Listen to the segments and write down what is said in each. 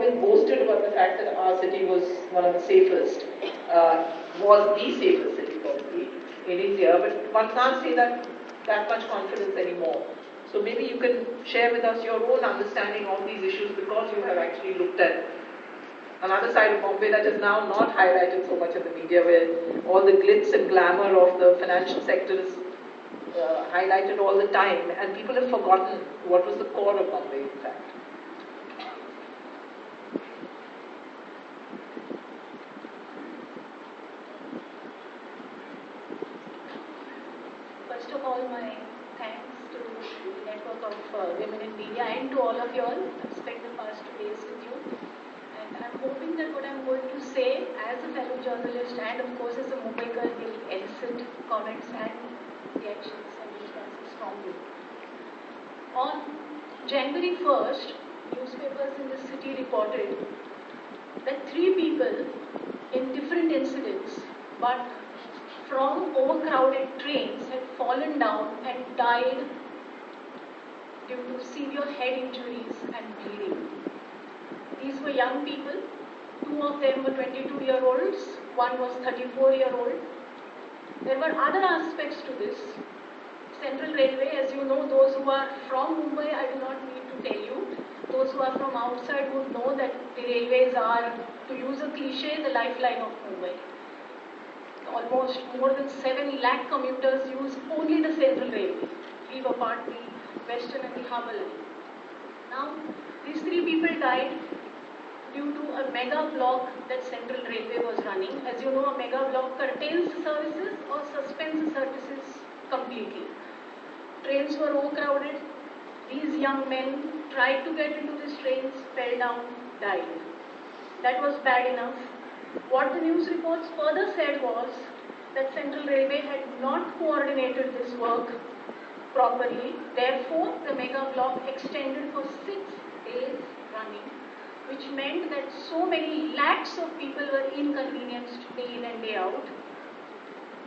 always boasted about the fact that our city was one of the safest, was the safest city probably in India, but one can't say that much confidence anymore. So maybe you can share with us your own understanding of these issues, because you have actually looked at another side of Bombay that is now not highlighted so much in the media, where all the glitz and glamour of the financial sector is highlighted all the time, and people have forgotten what was the core of Bombay, in fact. First of all, my thanks to the network of women in media and to all of you all. I've spent the past 2 days with you. And I'm hoping that what I'm going to say as a fellow journalist and of course as a Mumbai girl will elicit comments and reactions and responses from you. On January 1st, newspapers in the city reported that 3 people in different incidents, but from overcrowded trains, had fallen down and died due to severe head injuries and bleeding. These were young people. 2 of them were 22-year-olds, one was 34-year-old. There were other aspects to this. Central Railway, as you know, those who are from Mumbai, I do not need to tell you. Those who are from outside would know that the railways are, to use a cliche, the lifeline of Mumbai. Almost more than 7 lakh commuters use only the Central Railway, leave apart the Western and the Harbour line. Now, these 3 people died due to a mega block that Central Railway was running. As you know, a mega block curtails services or suspends services completely. Trains were overcrowded. These young men tried to get into these trains, fell down, died. That was bad enough. What the news reports further said was that Central Railway had not coordinated this work properly. Therefore, the mega block extended for 6 days running, which meant that so many lakhs of people were inconvenienced day in and day out.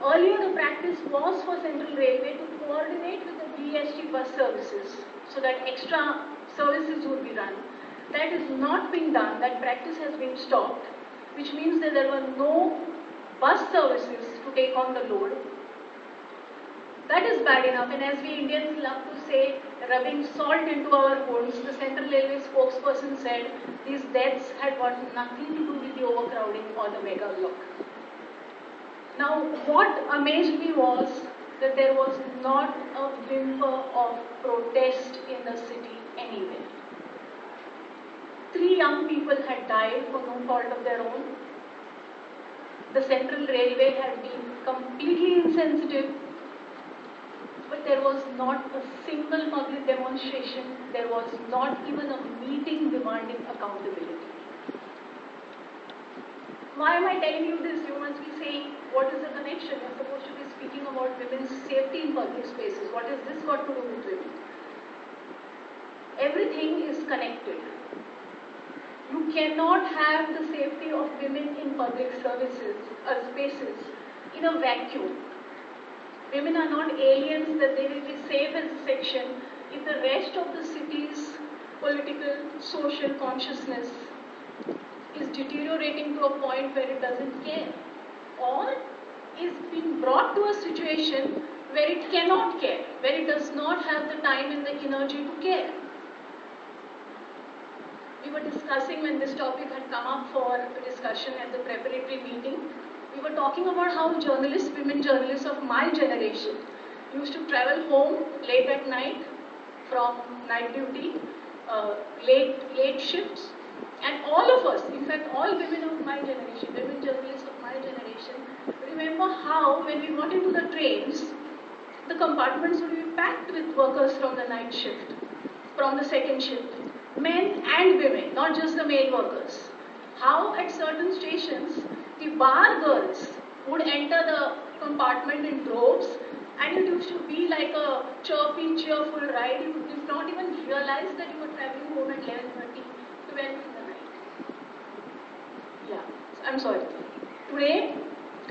Earlier, the practice was for Central Railway to coordinate with the BEST bus services so that extra services would be run. That is not being done. That practice has been stopped, which means that there were no bus services to take on the load. That is bad enough, and as we Indians love to say, rubbing salt into our wounds, the Central Railway spokesperson said these deaths had got nothing to do with the overcrowding or the mega block. Now, what amazed me was that there was not a whimper of protest in the city anywhere. 3 young people had died for no fault of their own. The Central Railway had been completely insensitive, but there was not a single public demonstration. There was not even a meeting demanding accountability. Why am I telling you this? You must be saying, what is the connection? You're supposed to be speaking about women's safety in public spaces. What has this got to do with women? Everything is connected. You cannot have the safety of women in public services or spaces in a vacuum. Women are not aliens that they will be safe as a section if the rest of the city's political, social consciousness is deteriorating to a point where it doesn't care, or is being brought to a situation where it cannot care, where it does not have the time and the energy to care. We were discussing when this topic had come up for discussion at the preparatory meeting. We were talking about how journalists, women journalists of my generation, used to travel home late at night from night duty, late shifts, and all of us, in fact all women of my generation, women journalists of my generation, remember how when we got into the trains, the compartments would be packed with workers from the night shift, from the second shift, men and women, not just the male workers. How at certain stations, the bar girls would enter the compartment in droves, and it used to be like a chirpy, cheerful ride. You did not even realize that you were traveling home at 11:30, 12 in the night. Yeah, I'm sorry. Today,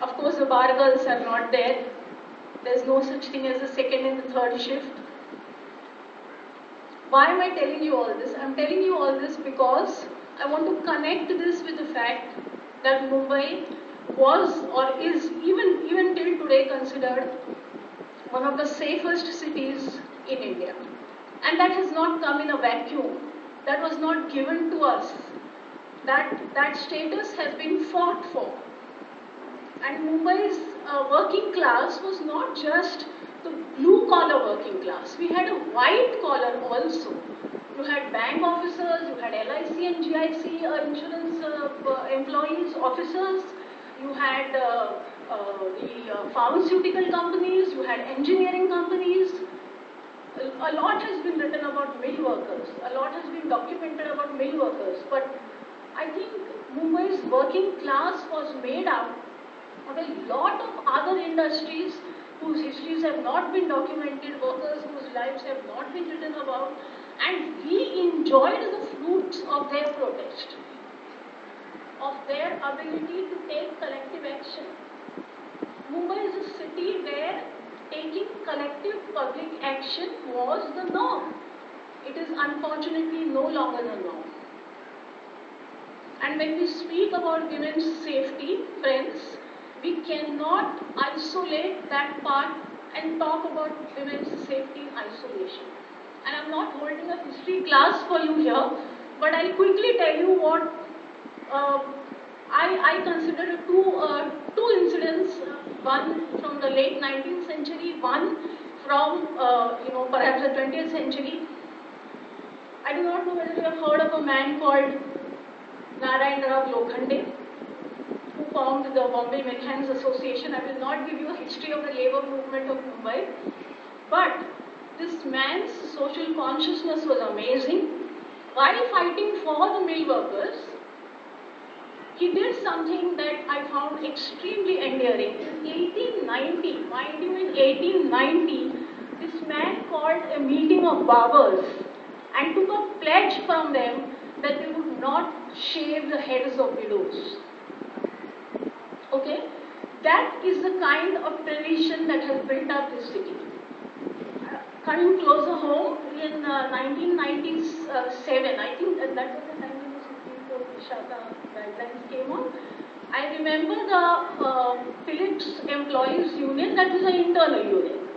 of course, the bar girls are not there. There's no such thing as the second and the third shift. Why am I telling you all this? I'm telling you all this because I want to connect this with the fact that Mumbai was or is even till today considered one of the safest cities in India. And that has not come in a vacuum. That was not given to us. That status has been fought for. And Mumbai's working class was not just the blue collar working class. We had a white collar also. You had bank officers, you had LIC and GIC insurance employees, officers, you had the pharmaceutical companies, you had engineering companies. A lot has been written about mill workers, a lot has been documented about mill workers, but I think Mumbai's working class was made up of a lot of other industries whose histories have not been documented, workers whose lives have not been written about, and we enjoyed the fruits of their protest, of their ability to take collective action. Mumbai is a city where taking collective public action was the norm. It is unfortunately no longer the norm. And when we speak about women's safety, friends, we cannot isolate that part and talk about women's safety in isolation. And I'm not holding a history class for you here, but I'll quickly tell you what I consider two incidents, one from the late 19th century, one from perhaps the 20th century. I do not know whether you have heard of a man called Narayan Rao Lokhande, who formed the Bombay Mechanics Association. I will not give you a history of the labor movement of Mumbai, but this man's social consciousness was amazing. While fighting for the mill workers, he did something that I found extremely endearing. In 1890, mind you, in 1890, this man called a meeting of barbers and took a pledge from them that they would not shave the heads of widows. Okay? That is the kind of tradition that has built up this city. Coming closer home, in 1997, I think that was the time when the Supreme Court Vishaka guidelines came on. I remember the Philips Employees Union, that was an internal union.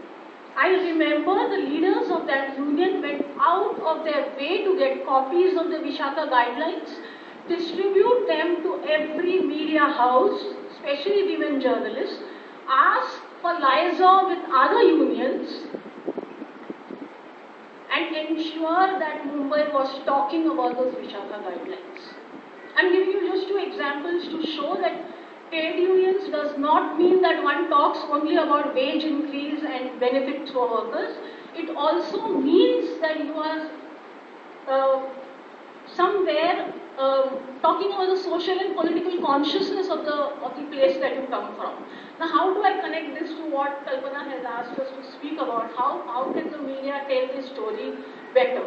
I remember the leaders of that union went out of their way to get copies of the Vishaka guidelines, distribute them to every media house, especially women journalists, ask for liaison with other unions, and ensure that Mumbai was talking about those Vishaka guidelines. I'm giving you just two examples to show that trade unions does not mean that one talks only about wage increase and benefits for workers. It also means that you are somewhere talking about the social and political consciousness of the place that you come from. Now, how do I connect this to what Kalpana has asked us to speak about? How can the media tell this story better?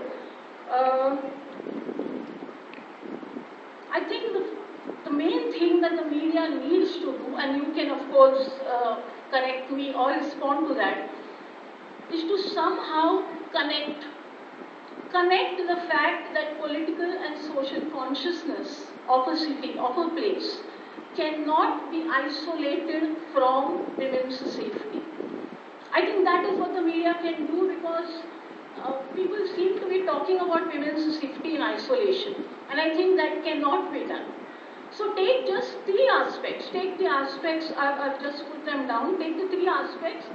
I think the main thing that the media needs to do, and you can of course correct me or respond to that, is to somehow connect the fact that political and social consciousness of a city, of a place, cannot be isolated from women's safety. I think that is what the media can do, because people seem to be talking about women's safety in isolation, and I think that cannot be done. So take just three aspects. Take the aspects, I've just put them down. Take the three aspects.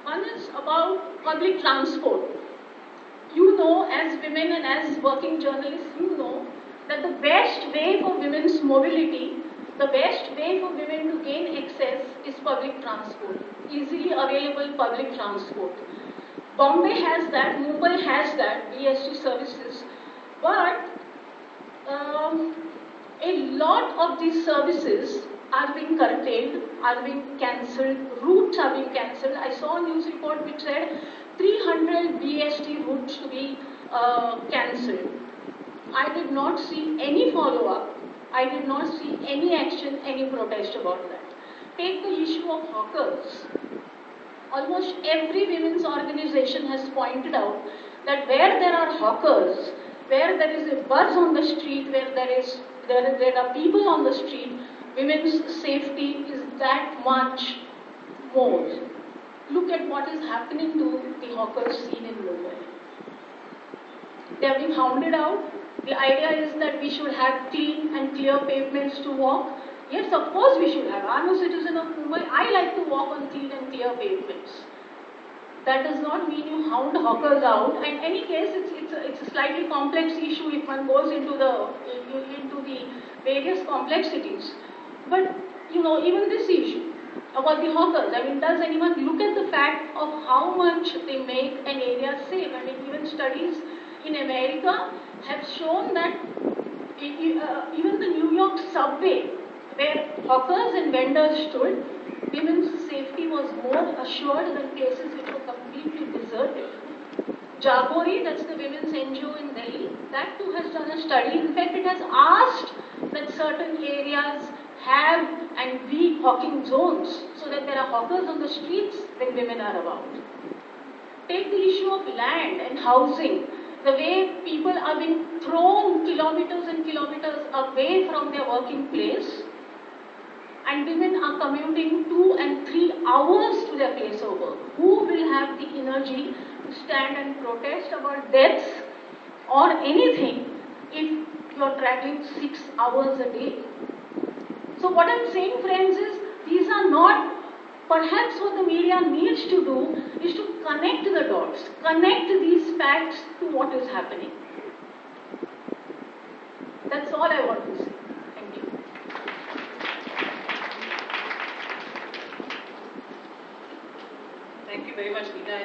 One is about public transport. You know, as women and as working journalists, you know that the best way for women's mobility, the best way for women to gain access is public transport, easily available public transport. Bombay has that, Mumbai has that, BST services, but a lot of these services are being curtailed, are being cancelled, routes are being cancelled. I saw a news report which said 300 BST routes to be cancelled. I did not see any follow-up. I did not see any action, any protest about that. Take the issue of hawkers. Almost every women's organization has pointed out that where there are hawkers, where there is a buzz on the street, where there are people on the street, women's safety is that much more. Look at what is happening to the hawkers scene in Mumbai. They are being hounded out. The idea is that we should have clean and clear pavements to walk. Yes, of course we should have. I'm a citizen of Mumbai. I like to walk on clean and clear pavements. That does not mean you hound hawkers out. In any case, it's a slightly complex issue if one goes into the various complexities. But even this issue about the hawkers, I mean, does anyone look at the fact of how much they make an area safe? I mean, even studies in America have shown that even the New York subway, where hawkers and vendors stood, women's safety was more assured than places which were completely deserted. Jagori, that's the women's NGO in Delhi, that too has done a study. In fact, it has asked that certain areas have and be hawking zones so that there are hawkers on the streets when women are around. Take the issue of land and housing. The way people are being thrown kilometers and kilometers away from their working place, and women are commuting 2 and 3 hours to their place of work. Who will have the energy to stand and protest about deaths or anything if you are traveling 6 hours a day? So what I'm saying, friends, is these are not, perhaps what the media needs to do is to connect the dots, connect these facts to what is happening. That's all I want to say. Thank you. Thank you very much, Neeta.